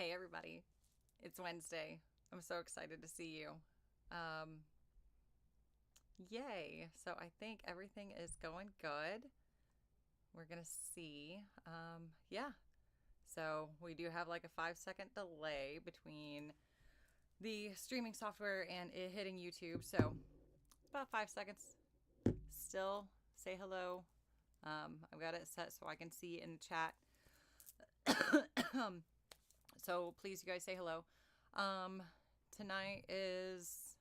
Hey everybody, it's Wednesday. I'm so excited to see you. Um, Yay. So I think everything is going good. We're going to see. Yeah. So we do have like a 5 second delay between the streaming software and it hitting YouTube. So about 5 seconds. Still say hello. I've got it set so I can see in the chat. So please, you guys say hello. Um, Tonight is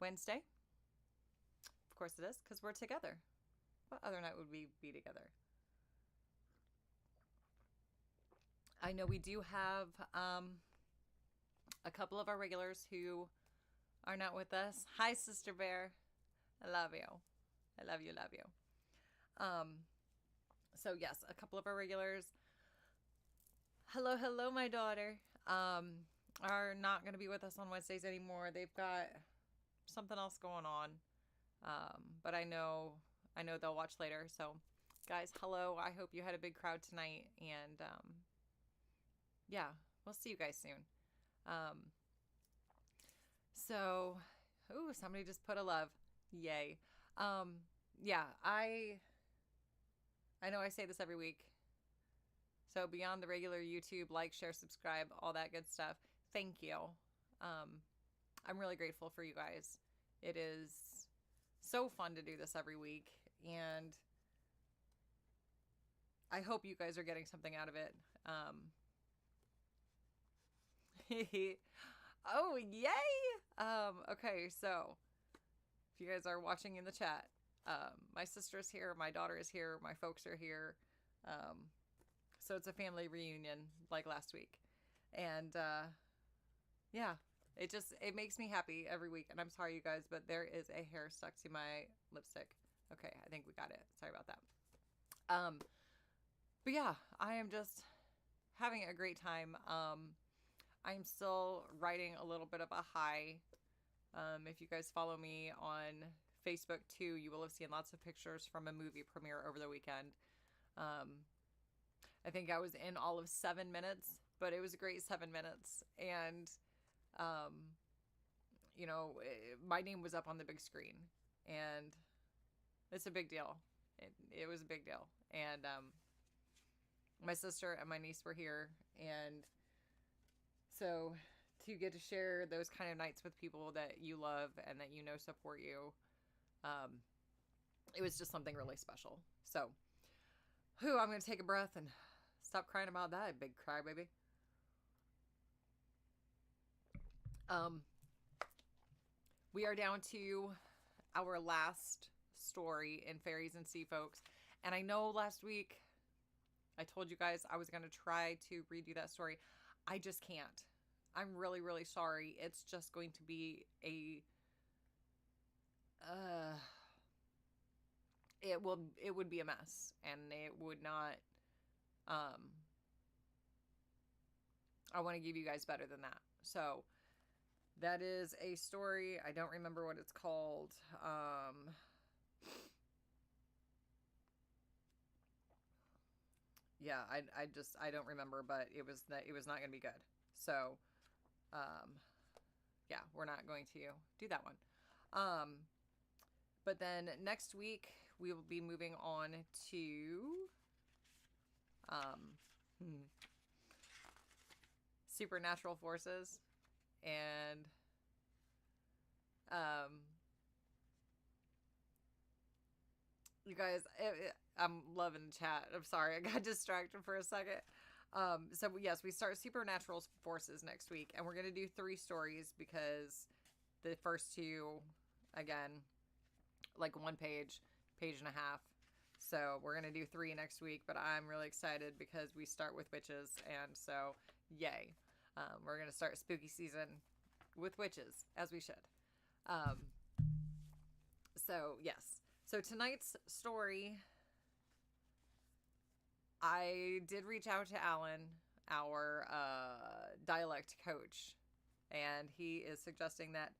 Wednesday. Of course it is, because we're together. What other night would we be together? I know we do have a couple of our regulars who are not with us. Hi, Sister Bear. I love you. I love you, love you. Um, so, yes, a couple of our regulars. Hello, hello, my daughter. Are not going to be with us on Wednesdays anymore. They've got something else going on. But I know they'll watch later. So, guys, hello. I hope you had a big crowd tonight, and yeah, we'll see you guys soon. Um, so, ooh, somebody just put a love. Yay. Yeah, I know I say this every week. So beyond the regular YouTube, like, share, subscribe, all that good stuff. Thank you. Um, I'm really grateful for you guys. It is so fun to do this every week, and I hope you guys are getting something out of it. Oh, yay! Okay, so if you guys are watching in the chat, my sister's here, my daughter is here, my folks are here. Um, so it's a family reunion like last week. And yeah, it makes me happy every week. And I'm sorry, you guys, but there is a hair stuck to my lipstick. Okay, I think we got it. Sorry about that. Um, but yeah, I am just having a great time. I'm still riding a little bit of a high. If you guys follow me on Facebook too, you will have seen lots of pictures from a movie premiere over the weekend. Um, I think I was in all of 7 minutes, but it was a great 7 minutes. And, um, my name was up on the big screen, and it's a big deal. It was a big deal. And my sister and my niece were here, and so to get to share those kind of nights with people that you love and that you know support you, um, it was just something really special. So, I'm going to take a breath and stop crying about that, big crybaby. We are down to our last story in Fairies and Sea Folks. And I know last week I told you guys I was going to try to redo that story. I just can't. I'm really, really sorry. It's just going to be it would be a mess, and it would not, um, I want to give you guys better than that. So that is a story. I don't remember what it's called. Yeah, I don't remember, but it was not going to be good. So, um, yeah, we're not going to do that one. But then next week we will be moving on to um, supernatural forces, and um, you guys, I'm loving the chat. I'm sorry, I got distracted for a second. So yes, we start supernatural forces next week, and we're gonna do 3 stories because the first 2, again, like 1 page and a half. So we're gonna do 3 next week, but I'm really excited because we start with witches, and so yay. We're gonna start spooky season with witches, as we should. So yes. So tonight's story, I did reach out to Alan, our dialect coach, and he is suggesting that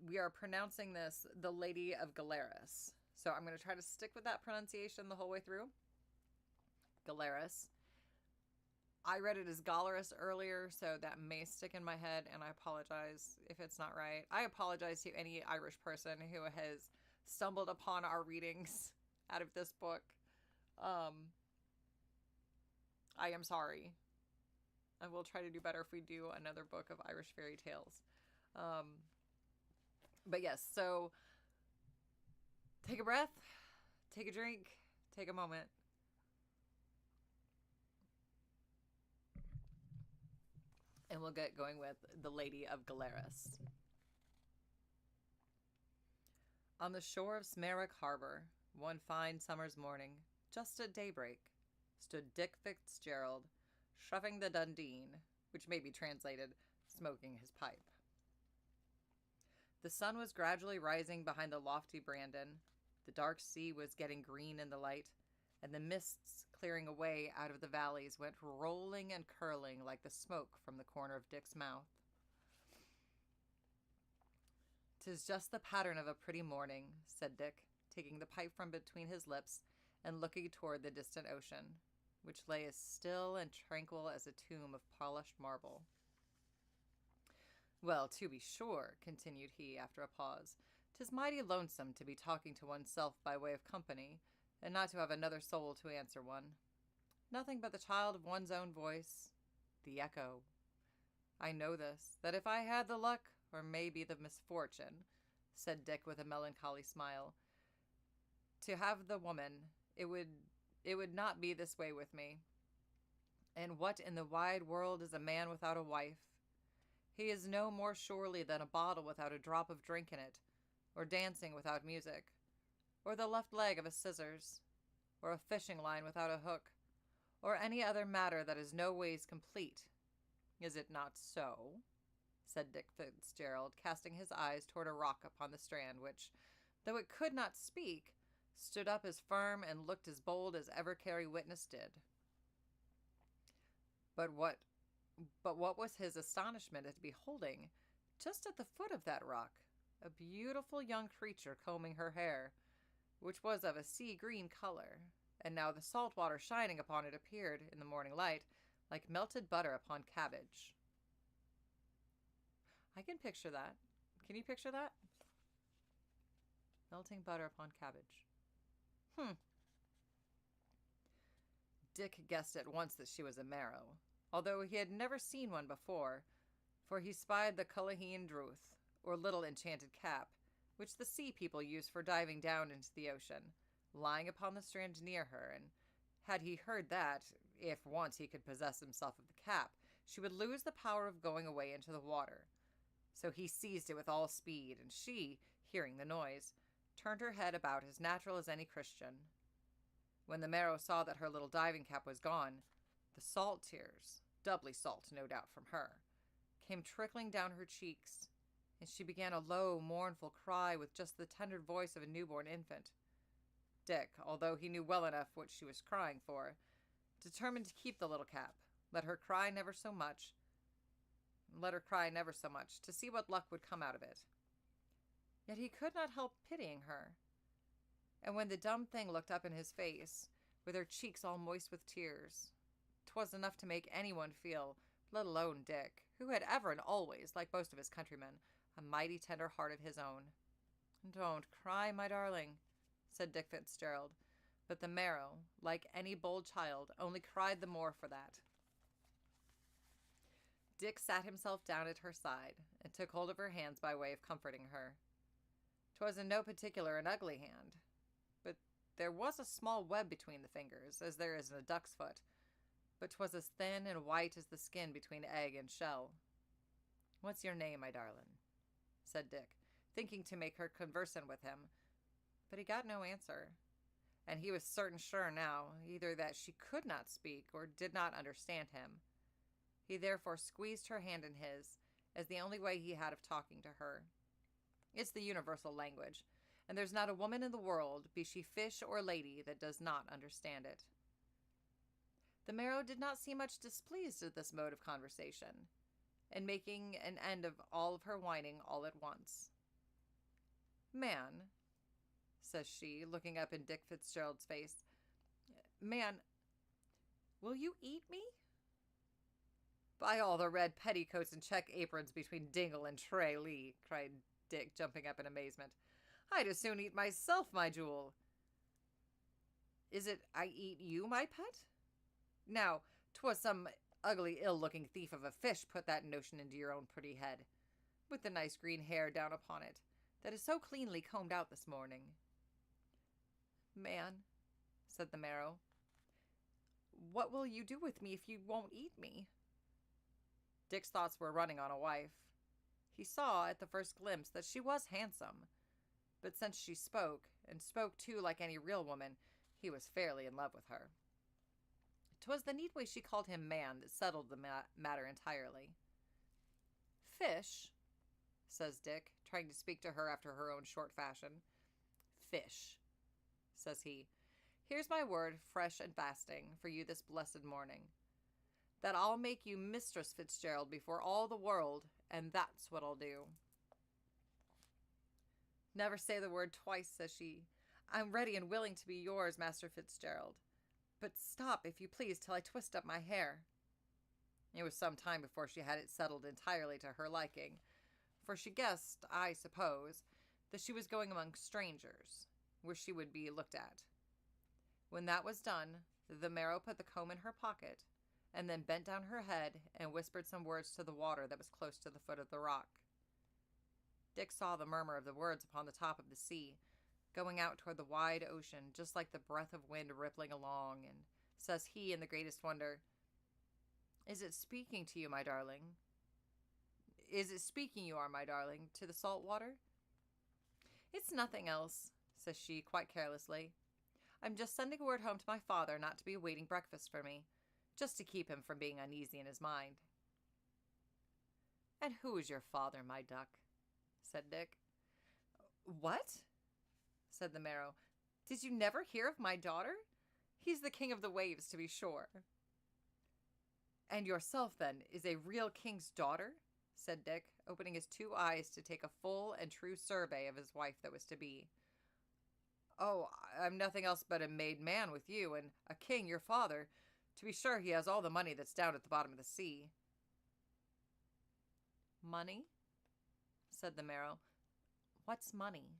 we are pronouncing this the Lady of Gollerus. So I'm going to try to stick with that pronunciation the whole way through. Gollerus. I read it as Gollerus earlier, so that may stick in my head, and I apologize if it's not right. I apologize to any Irish person who has stumbled upon our readings out of this book. I am sorry. I will try to do better if we do another book of Irish fairy tales. But yes, so take a breath, take a drink, take a moment. And we'll get going with The Lady of Gollerus. On the shore of Smerwick Harbor, one fine summer's morning, just at daybreak, stood Dick Fitzgerald, shoving the Dundee, which may be translated, smoking his pipe. The sun was gradually rising behind the lofty Brandon, the dark sea was getting green in the light, and the mists clearing away out of the valleys went rolling and curling like the smoke from the corner of Dick's mouth. "'Tis just the pattern of a pretty morning," said Dick, taking the pipe from between his lips and looking toward the distant ocean, which lay as still and tranquil as a tomb of polished marble. "Well, to be sure," continued he after a pause, "'tis mighty lonesome to be talking to oneself by way of company, and not to have another soul to answer one. Nothing but the child of one's own voice, the echo. I know this, that if I had the luck, or maybe the misfortune," said Dick with a melancholy smile, "to have the woman, it would not be this way with me. And what in the wide world is a man without a wife? He is no more surely than a bottle without a drop of drink in it, or dancing without music, or the left leg of a scissors, or a fishing line without a hook, or any other matter that is no ways complete. Is it not so?" said Dick Fitzgerald, casting his eyes toward a rock upon the strand, which, though it could not speak, stood up as firm and looked as bold as ever Carrie Witness did. But what was his astonishment at beholding, just at the foot of that rock, a beautiful young creature combing her hair, which was of a sea-green color, and now the salt water shining upon it appeared, in the morning light, like melted butter upon cabbage. I can picture that. Can you picture that? Melting butter upon cabbage. Dick guessed at once that she was a Merrow, although he had never seen one before, for he spied the Cullageen Druth, or little enchanted cap, which the sea people use for diving down into the ocean, lying upon the strand near her, and had he heard that, if once he could possess himself of the cap, she would lose the power of going away into the water. So he seized it with all speed, and she, hearing the noise, turned her head about as natural as any Christian. When the Merrow saw that her little diving cap was gone, the salt tears, doubly salt, no doubt, from her, came trickling down her cheeks, and she began a low, mournful cry with just the tender voice of a newborn infant. Dick, although he knew well enough what she was crying for, determined to keep the little cap, let her cry never so much, to see what luck would come out of it. Yet he could not help pitying her. And when the dumb thing looked up in his face, with her cheeks all moist with tears, 'twas enough to make anyone feel, let alone Dick, who had ever and always, like most of his countrymen, a mighty tender heart of his own. "Don't cry, my darling," said Dick Fitzgerald, but the Merrow, like any bold child, only cried the more for that. Dick sat himself down at her side, and took hold of her hands by way of comforting her. 'Twas in no particular an ugly hand, but there was a small web between the fingers, as there is in a duck's foot, but 'twas as thin and white as the skin between egg and shell. "What's your name, my darling?" said Dick, thinking to make her conversant with him, but he got no answer, and he was certain sure now, either that she could not speak or did not understand him. He therefore squeezed her hand in his, as the only way he had of talking to her. It's the universal language, and there's not a woman in the world, be she fish or lady, that does not understand it. The Merrow did not seem much displeased at this mode of conversation, and making an end of all of her whining all at once. "Man," says she, looking up in Dick Fitzgerald's face, "man, will you eat me?" By all the red petticoats and check aprons between Dingle and Tray Lee, cried Dick, jumping up in amazement. I'd as soon eat myself, my jewel. Is it I eat you, my pet? Now, 'twas some ugly, ill-looking thief of a fish put that notion into your own pretty head, with the nice green hair down upon it, that is so cleanly combed out this morning. Man, said the Marrow, what will you do with me if you won't eat me? Dick's thoughts were running on a wife. He saw at the first glimpse that she was handsome, but since she spoke, and spoke too like any real woman, he was fairly in love with her. 'Twas the neat way she called him man that settled the matter entirely. Fish, says Dick, trying to speak to her after her own short fashion. Fish, says he. Here's my word, fresh and fasting, for you this blessed morning. That I'll make you Mistress Fitzgerald before all the world, and that's what I'll do. Never say the word twice, says she. I'm ready and willing to be yours, Master Fitzgerald. But stop, if you please, till I twist up my hair. It was some time before she had it settled entirely to her liking, for she guessed, I suppose, that she was going among strangers, where she would be looked at. When that was done, the Marrow put the comb in her pocket, and then bent down her head and whispered some words to the water that was close to the foot of the rock. Dick saw the murmur of the words upon the top of the sea, going out toward the wide ocean, just like the breath of wind rippling along, and says he in the greatest wonder, Is it speaking to you, my darling? Is it speaking you are, my darling, to the salt water? It's nothing else, says she, quite carelessly. I'm just sending word home to my father not to be awaiting breakfast for me, just to keep him from being uneasy in his mind. And who is your father, my duck? Said Dick. What? Said the Marrow. Did you never hear of my daughter? He's the king of the waves, to be sure. And yourself, then, is a real king's daughter? Said Dick, opening his two eyes to take a full and true survey of his wife that was to be. Oh, I'm nothing else but a made man with you, and a king, your father. To be sure, he has all the money that's down at the bottom of the sea. Money? Said the Marrow. What's money?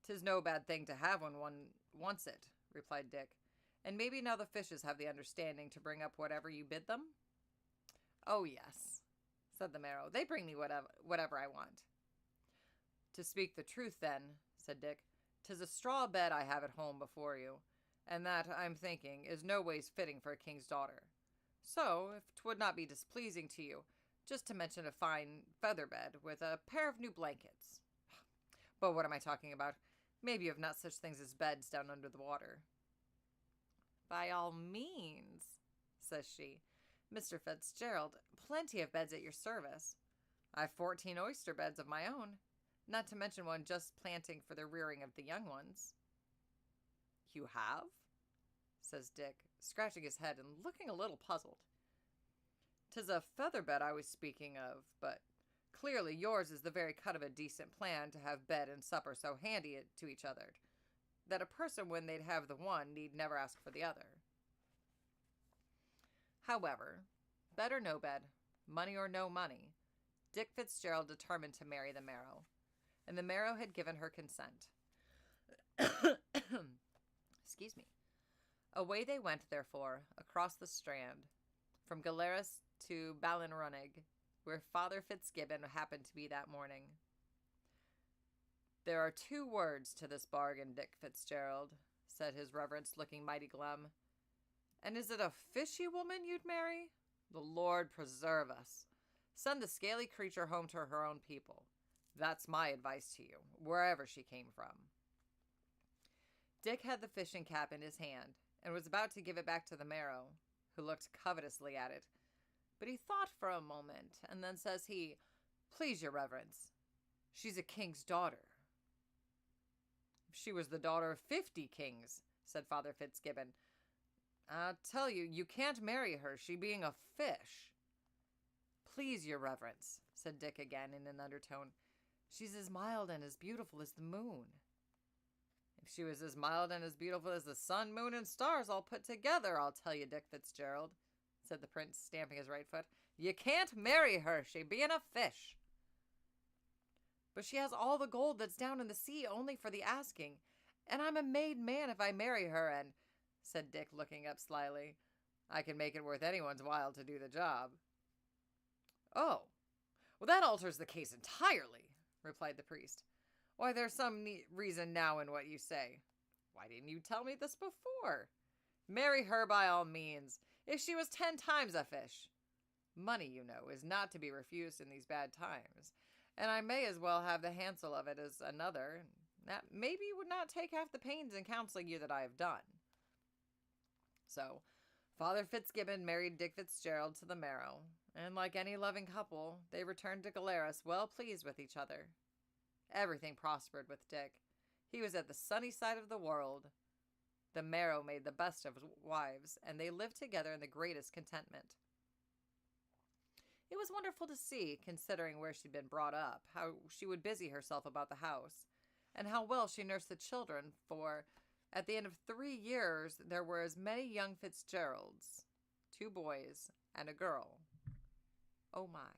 'Tis no bad thing to have when one wants it, replied Dick. And maybe now the fishes have the understanding to bring up whatever you bid them? Oh, yes, said the Marrow. They bring me whatever I want. To speak the truth, then, said Dick, 'tis a straw bed I have at home before you, and that, I'm thinking, is no ways fitting for a king's daughter. So, if 'twould not be displeasing to you, just to mention a fine feather bed with a pair of new blankets. But what am I talking about? Maybe you have not such things as beds down under the water. By all means, says she. Mr. Fitzgerald, plenty of beds at your service. I've 14 oyster beds of my own, not to mention one just planting for the rearing of the young ones. You have? Says Dick, scratching his head and looking a little puzzled. 'Tis a feather bed I was speaking of, but clearly yours is the very cut of a decent plan to have bed and supper so handy to each other, that a person, when they'd have the one, need never ask for the other. However, bed or no bed, money or no money, Dick Fitzgerald determined to marry the Marrow, and the Marrow had given her consent. Excuse me. Away they went, therefore, across the strand, from Gollerus to Ballinrunnig, where Father Fitzgibbon happened to be that morning. There are 2 words to this bargain, Dick Fitzgerald, said his reverence, looking mighty glum. And is it a fishy woman you'd marry? The Lord preserve us. Send the scaly creature home to her own people. That's my advice to you, wherever she came from. Dick had the fishing cap in his hand, and was about to give it back to the Marrow, who looked covetously at it. But he thought for a moment, and then says he, Please, your reverence, she's a king's daughter. She was the daughter of 50 kings, said Father Fitzgibbon. I'll tell you, you can't marry her, she being a fish. Please, your reverence, said Dick again in an undertone. She's as mild and as beautiful as the moon. If she was as mild and as beautiful as the sun, moon, and stars all put together, I'll tell you, Dick Fitzgerald, said the prince, stamping his right foot. "You can't marry her, she bein' a fish." "But she has all the gold that's down in the sea only for the asking, and I'm a made man if I marry her, and," said Dick, looking up slyly, "I can make it worth anyone's while to do the job." "Oh, well, that alters the case entirely," replied the priest. "Why, there's some reason now in what you say. Why didn't you tell me this before? Marry her by all means, if she was 10 times a fish. Money, you know, is not to be refused in these bad times, and I may as well have the handsel of it as another. That maybe would not take half the pains in counseling you that I have done." So, Father Fitzgibbon married Dick Fitzgerald to the Marrow, and like any loving couple, they returned to Gollerus well pleased with each other. Everything prospered with Dick. He was at the sunny side of the world. The Marrow made the best of wives, and they lived together in the greatest contentment. It was wonderful to see, considering where she'd been brought up, how she would busy herself about the house, and how well she nursed the children, for at the end of 3 years there were as many young Fitzgeralds, 2 boys and a girl. Oh my.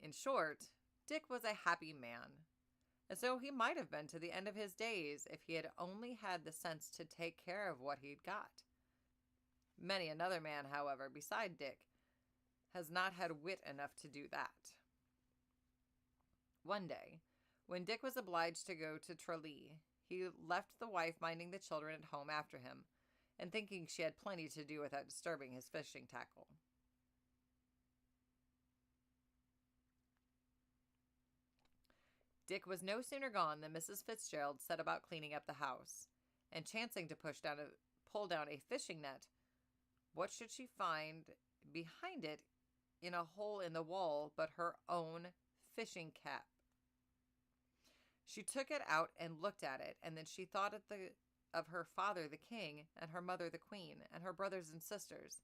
In short, Dick was a happy man, and so he might have been to the end of his days if he had only had the sense to take care of what he'd got. Many another man, however, beside Dick, has not had wit enough to do that. One day, when Dick was obliged to go to Tralee, he left the wife minding the children at home after him, and thinking she had plenty to do without disturbing his fishing tackle. Dick was no sooner gone than Mrs. Fitzgerald set about cleaning up the house, and chancing to pull down a fishing net, what should she find behind it in a hole in the wall but her own fishing cap? She took it out and looked at it, and then she thought of her father the king, and her mother the queen, and her brothers and sisters.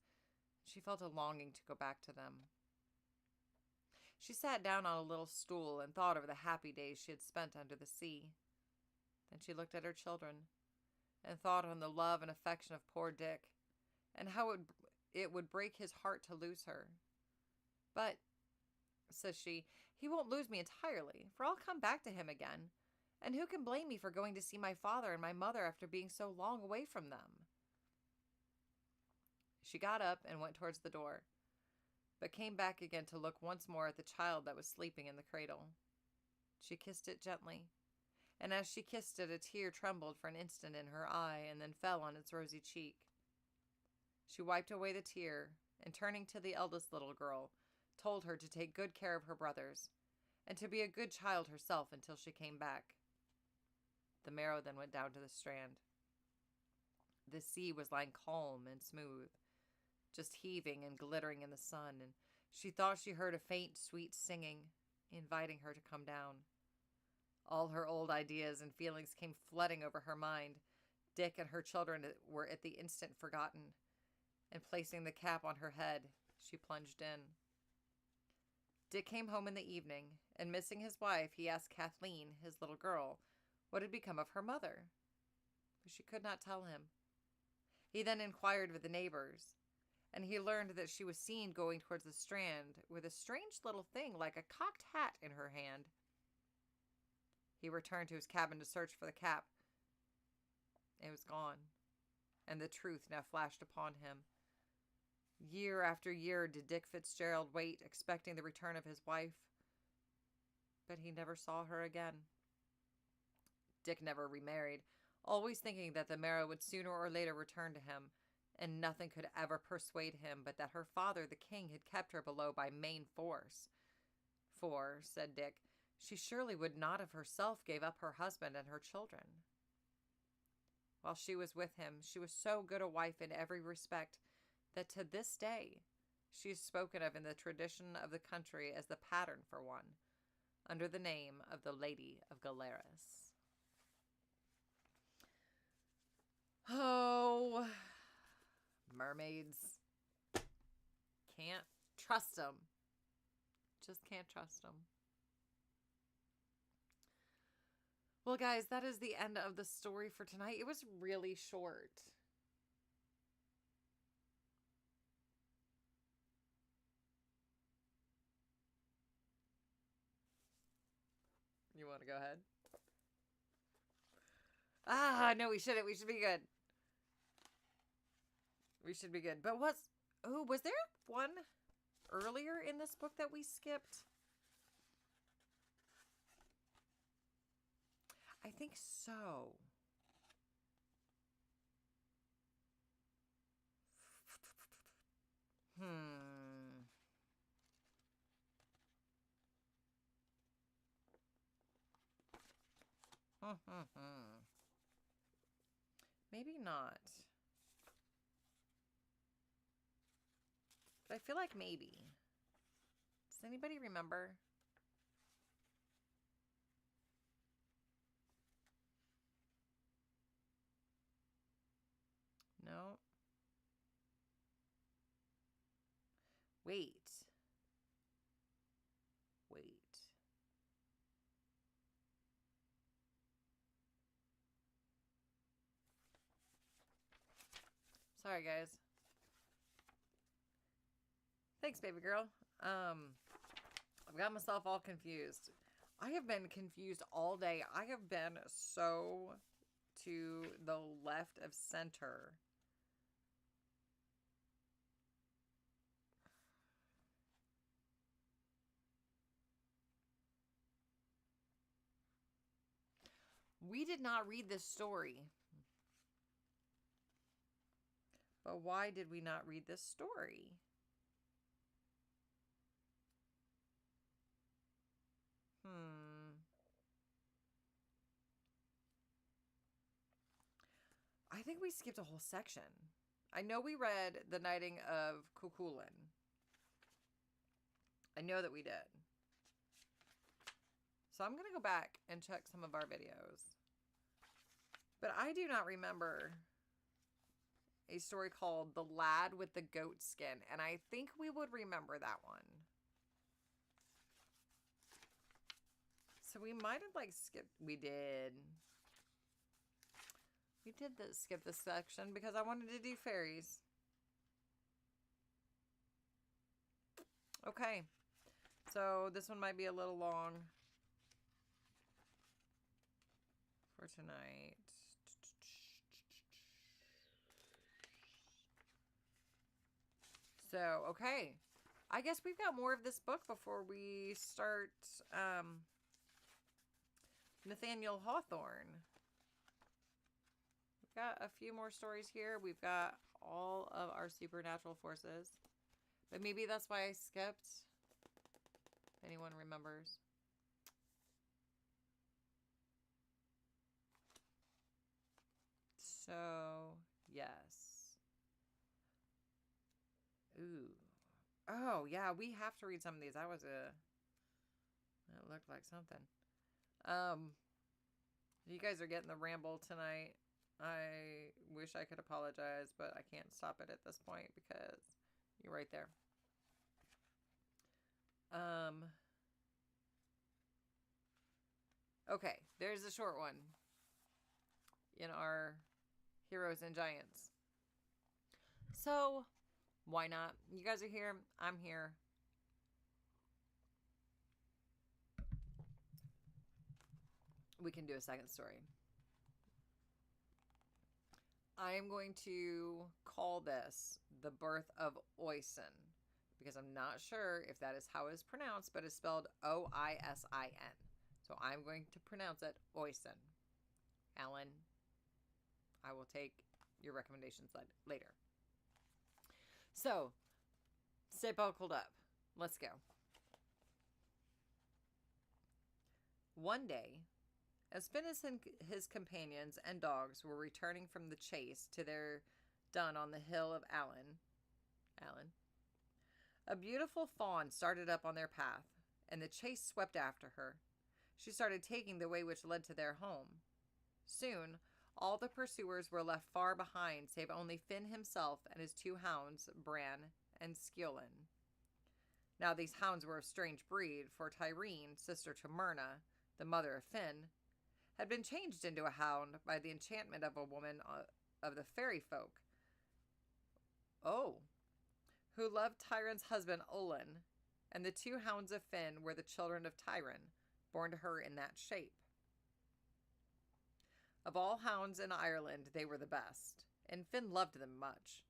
She felt a longing to go back to them. She sat down on a little stool and thought over the happy days she had spent under the sea. Then she looked at her children and thought on the love and affection of poor Dick, and how it would break his heart to lose her. "But," says she, "he won't lose me entirely, for I'll come back to him again, and who can blame me for going to see my father and my mother after being so long away from them?" She got up and went towards the door, but came back again to look once more at the child that was sleeping in the cradle. She kissed it gently, and as she kissed it, a tear trembled for an instant in her eye and then fell on its rosy cheek. She wiped away the tear, and turning to the eldest little girl, told her to take good care of her brothers, and to be a good child herself until she came back. The Marrow then went down to the strand. The sea was lying calm and smooth, just heaving and glittering in the sun, and she thought she heard a faint, sweet singing, inviting her to come down. All her old ideas and feelings came flooding over her mind. Dick and her children were at the instant forgotten, and placing the cap on her head, she plunged in. Dick came home in the evening, and missing his wife, he asked Kathleen, his little girl, what had become of her mother, but she could not tell him. He then inquired of the neighbors, and he learned that she was seen going towards the strand with a strange little thing like a cocked hat in her hand. He returned to his cabin to search for the cap. It was gone, and the truth now flashed upon him. Year after year did Dick Fitzgerald wait, expecting the return of his wife, but he never saw her again. Dick never remarried, always thinking that the Marrow would sooner or later return to him, and nothing could ever persuade him but that her father, the king, had kept her below by main force. For, said Dick, she surely would not of herself gave up her husband and her children. While she was with him, she was so good a wife in every respect that to this day she is spoken of in the tradition of the country as the pattern for one, under the name of the Lady of Gollerus. Oh, mermaids. Can't trust them. Just can't trust them. Well, guys, that is the end of the story for tonight. It was really short. You want to go ahead? Ah, no, we shouldn't. We should be good. We should be good. But was there one earlier in this book that we skipped? I think so. Maybe not. But I feel like maybe. Does anybody remember? No. Wait. Sorry, guys. Thanks, baby girl. I've got myself all confused. I have been confused all day. I have been so to the left of center. We did not read this story. But why did we not read this story? I think we skipped a whole section. I know we read The Knighting of Cuchulainn. I know that we did. So I'm going to go back and check some of our videos. But I do not remember a story called The Lad with the Goat Skin. And I think we would remember that one. So we might have like skipped. We did. We did skip this section because I wanted to do fairies. Okay. So this one might be a little long for tonight. So, okay. I guess we've got more of this book before we start Nathaniel Hawthorne. We've got a few more stories here. We've got all of our supernatural forces. But maybe that's why I skipped. If anyone remembers. So, yes. Ooh. Oh, yeah, we have to read some of these. That looked like something. You guys are getting the ramble tonight. I wish I could apologize, but I can't stop it at this point because you're right there. Okay, there's a short one in our Heroes and Giants. So, why not? You guys are here. I'm here. We can do a second story. I am going to call this The Birth of Oisin because I'm not sure if that is how it's pronounced, but it's spelled O-I-S-I-N. So I'm going to pronounce it Oisin. Alan, I will take your recommendations later. So, stay buckled up. Let's go. One day, as Finnis and his companions and dogs were returning from the chase to their dun on the hill of Allen, a beautiful fawn started up on their path, and the chase swept after her. She started taking the way which led to their home. Soon, all the pursuers were left far behind, save only Finn himself and his two hounds, Bran and Skiolan. Now these hounds were of strange breed, for Tyrene, sister to Myrna, the mother of Finn, had been changed into a hound by the enchantment of a woman of the fairy folk. Oh, who loved Tyron's husband Olin, and the two hounds of Finn were the children of Tyron, born to her in that shape. Of all hounds in Ireland, they were the best, and Finn loved them much,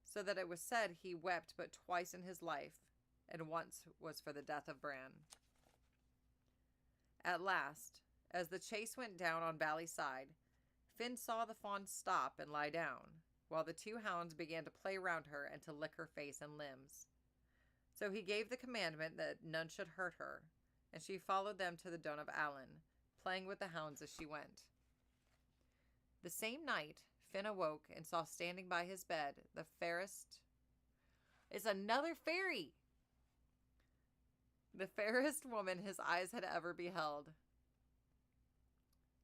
so that it was said he wept but twice in his life, and once was for the death of Bran. At last, as the chase went down on Valley Side, Finn saw the fawn stop and lie down, while the two hounds began to play round her and to lick her face and limbs. So he gave the commandment that none should hurt her, and she followed them to the Dun of Allen, playing with the hounds as she went. The same night, Finn awoke and saw standing by his bed the fairest... It's another fairy! The fairest woman his eyes had ever beheld.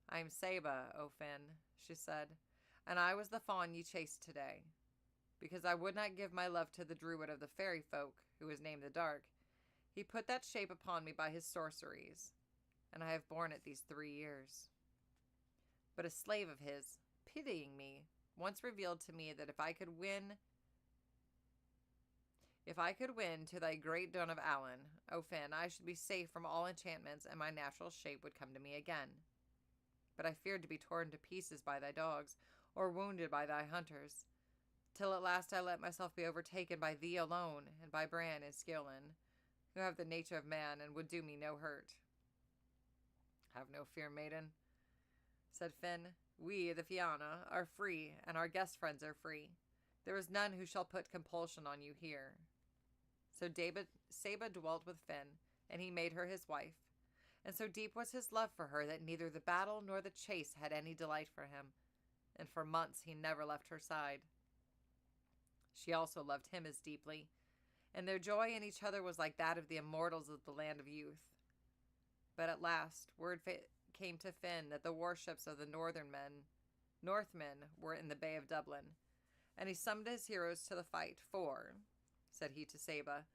"I am Saba, O Finn," she said, "and I was the fawn ye chased today. Because I would not give my love to the druid of the fairy folk, who is named the Dark, he put that shape upon me by his sorceries, and I have borne it these 3 years. But a slave of his, pitying me, once revealed to me that if I could win to thy great Dun of Allen, O Finn, I should be safe from all enchantments, and my natural shape would come to me again. But I feared to be torn to pieces by thy dogs, or wounded by thy hunters, till at last I let myself be overtaken by thee alone, and by Bran and Sciolin, who have the nature of man, and would do me no hurt." "Have no fear, maiden," said Finn. "We, the Fianna, are free, and our guest friends are free. There is none who shall put compulsion on you here." So Saba dwelt with Finn, and he made her his wife. And so deep was his love for her that neither the battle nor the chase had any delight for him, and for months he never left her side. She also loved him as deeply, and their joy in each other was like that of the immortals of the land of youth. But at last word came to Finn that the warships of the Northmen were in the Bay of Dublin, and he summoned his heroes to the fight, "For," said he to Saba,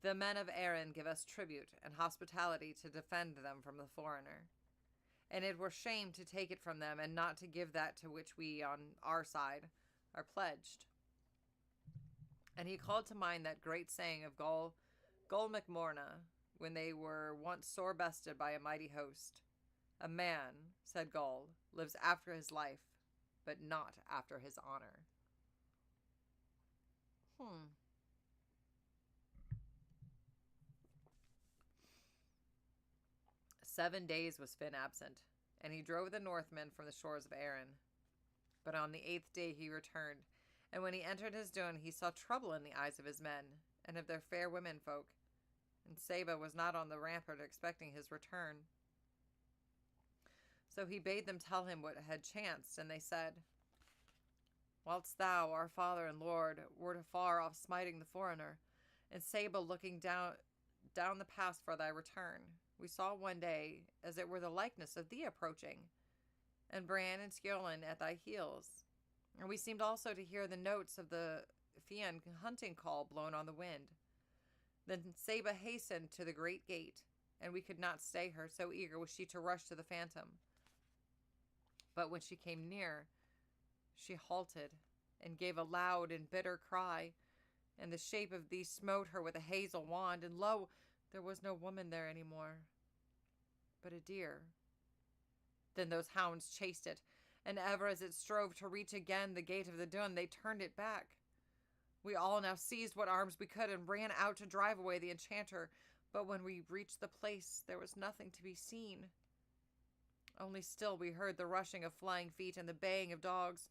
"the men of Erin give us tribute and hospitality to defend them from the foreigner, and it were shame to take it from them and not to give that to which we, on our side, are pledged." And he called to mind that great saying of Gul MacMorna, when they were once sore bested by a mighty host. "A man," said Gul, "lives after his life, but not after his honor." 7 days was Finn absent, and he drove the Northmen from the shores of Erin. But on the 8th day he returned, and when he entered his dun, he saw trouble in the eyes of his men, and of their fair women folk, and Saba was not on the rampart expecting his return. So he bade them tell him what had chanced, and they said, "Whilst thou, our father and lord, wert afar off smiting the foreigner, and Saba looking down the pass for thy return, we saw one day, as it were the likeness of thee approaching, and Bran and Sciolin at thy heels. And we seemed also to hear the notes of the Fian hunting call blown on the wind. Then Saba hastened to the great gate, and we could not stay her, so eager was she to rush to the phantom. But when she came near, she halted, and gave a loud and bitter cry, and the shape of thee smote her with a hazel wand, and lo, there was no woman there any more, but a deer. Then those hounds chased it, and ever as it strove to reach again the gate of the dun, they turned it back. We all now seized what arms we could and ran out to drive away the enchanter, but when we reached the place, there was nothing to be seen. Only still we heard the rushing of flying feet and the baying of dogs,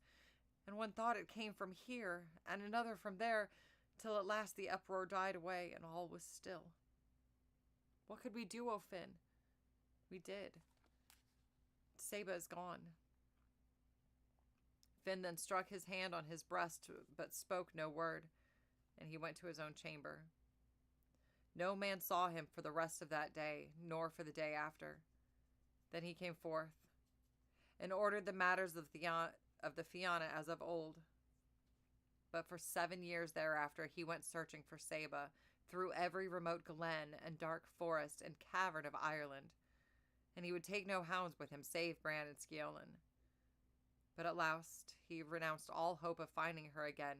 and one thought it came from here, and another from there, till at last the uproar died away, and all was still. What could we do, O Finn? We did. Saba is gone." Finn then struck his hand on his breast, but spoke no word, and he went to his own chamber. No man saw him for the rest of that day, nor for the day after. Then he came forth, and ordered the matters of the Fianna as of old. But for 7 years thereafter he went searching for Saba, through every remote glen and dark forest and cavern of Ireland, and he would take no hounds with him save Bran and Sciolin. But at last he renounced all hope of finding her again,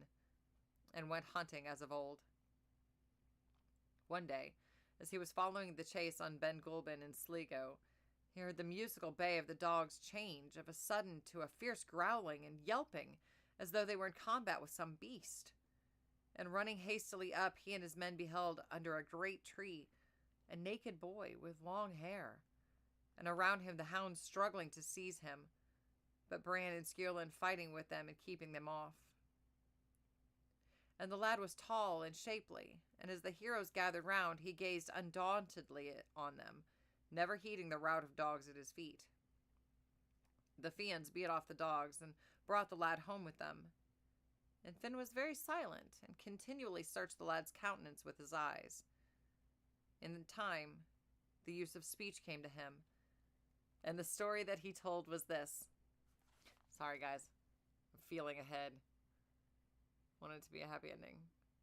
and went hunting as of old. One day, as he was following the chase on Ben Gulben in Sligo, he heard the musical bay of the dogs change of a sudden to a fierce growling and yelping, as though they were in combat with some beast. And running hastily up, he and his men beheld under a great tree a naked boy with long hair, and around him the hounds struggling to seize him, but Bran and Sciolin fighting with them and keeping them off. And the lad was tall and shapely, and as the heroes gathered round, he gazed undauntedly on them, never heeding the rout of dogs at his feet. The fiends beat off the dogs and brought the lad home with them. And Finn was very silent and continually searched the lad's countenance with his eyes. In time, the use of speech came to him, and the story that he told was this. Sorry, guys. I'm feeling ahead. Wanted it to be a happy ending.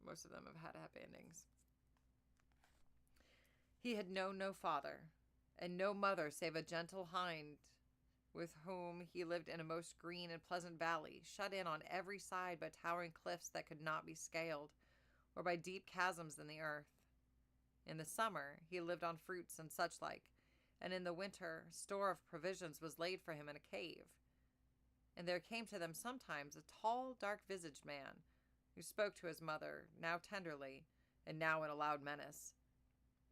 Most of them have had happy endings. He had known no father, and no mother save a gentle hind, with whom he lived in a most green and pleasant valley, shut in on every side by towering cliffs that could not be scaled, or by deep chasms in the earth. In the summer he lived on fruits and such like, and in the winter store of provisions was laid for him in a cave. And there came to them sometimes a tall, dark-visaged man, who spoke to his mother, now tenderly, and now in a loud menace.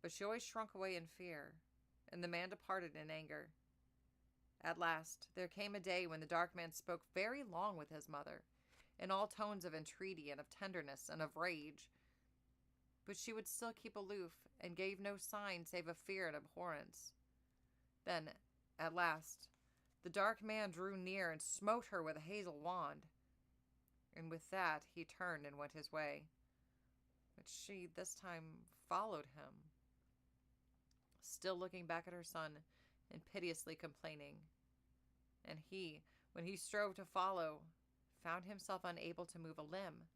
But she always shrunk away in fear, and the man departed in anger. At last there came a day when the dark man spoke very long with his mother, in all tones of entreaty and of tenderness and of rage. But she would still keep aloof, and gave no sign save of fear and abhorrence. Then, at last, the dark man drew near and smote her with a hazel wand, and with that he turned and went his way. But she this time followed him, still looking back at her son and piteously complaining. And he, when he strove to follow, found himself unable to move a limb,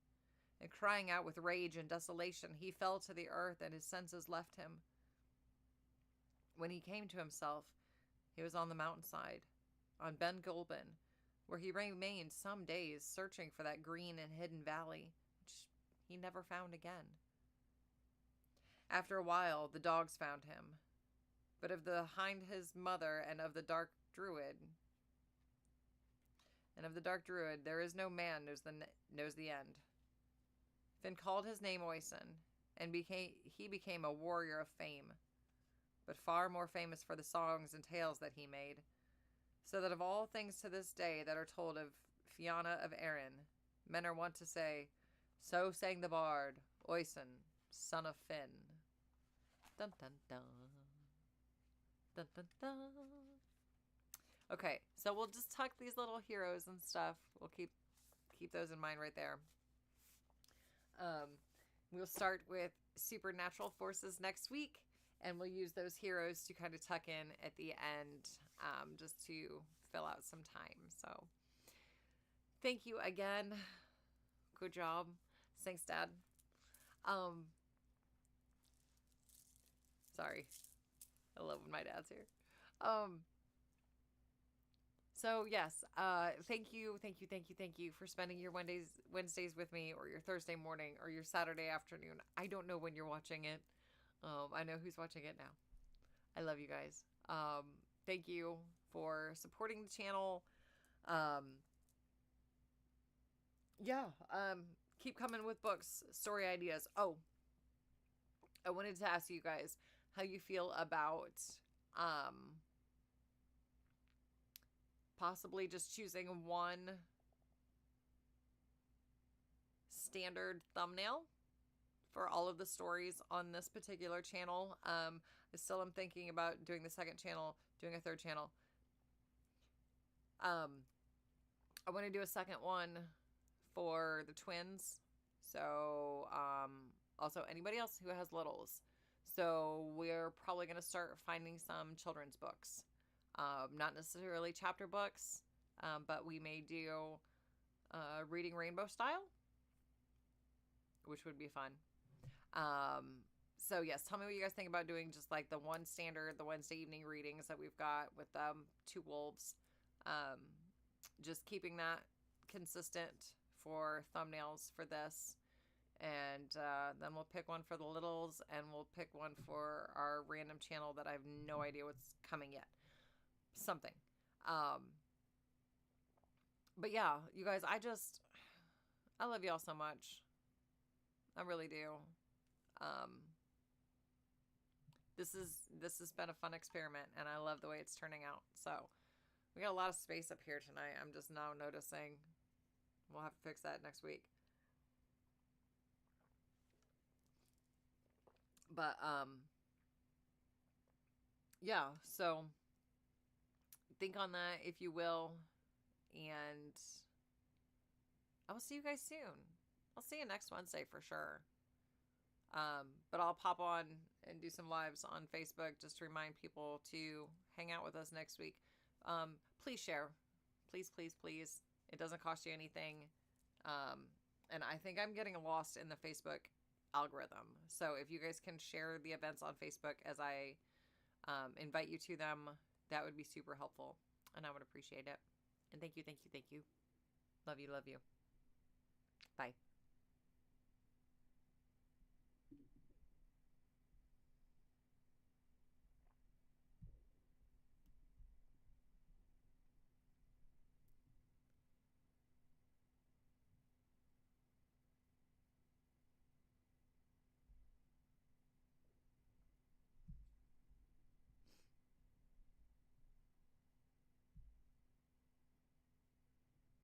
and crying out with rage and desolation, he fell to the earth, and his senses left him. When he came to himself, he was on the mountainside, on Ben Gulben, where he remained some days searching for that green and hidden valley, which he never found again. After a while, the dogs found him, but of the hind his mother and of the dark druid, there is no man knows the end. Finn called his name Oisin, and he became a warrior of fame, but far more famous for the songs and tales that he made, so that of all things to this day that are told of Fianna of Erin, men are wont to say, "So sang the bard, Oisin, son of Finn." Dun dun dun. Dun dun dun. Okay, so we'll just tuck these little heroes and stuff. We'll keep those in mind right there. We'll start with supernatural forces next week, and we'll use those heroes to kind of tuck in at the end, just to fill out some time. So thank you again. Good job. Thanks, Dad. Sorry. I love when my dad's here. So yes, thank you for spending your Wednesdays with me, or your Thursday morning, or your Saturday afternoon. I don't know when you're watching it. I know who's watching it now. I love you guys. Thank you for supporting the channel. Keep coming with books, story ideas. Oh, I wanted to ask you guys how you feel about possibly just choosing one standard thumbnail for all of the stories on this particular channel. I still am thinking about doing the second channel, doing a third channel. I want to do a second one for the twins. So, also anybody else who has littles. So we're probably going to start finding some children's books. Not necessarily chapter books, but we may do Reading Rainbow style, which would be fun. So yes, tell me what you guys think about doing just like the one standard, the Wednesday evening readings that we've got with two wolves. Um, just keeping that consistent for thumbnails for this. And then we'll pick one for the littles, and we'll pick one for our random channel that I have no idea what's coming yet. Something. But yeah, you guys, I love y'all so much. I really do. This has been a fun experiment, and I love the way it's turning out. So we got a lot of space up here tonight. I'm just now noticing. We'll have to fix that next week. But yeah, so think on that if you will, and I will see you guys soon. I'll see you next Wednesday for sure. But I'll pop on and do some lives on Facebook just to remind people to hang out with us next week. Please share. Please, please, please. It doesn't cost you anything. And I think I'm getting lost in the Facebook algorithm. So if you guys can share the events on Facebook as I invite you to them, that would be super helpful. And I would appreciate it. And thank you, thank you, thank you. Love you, love you. Bye.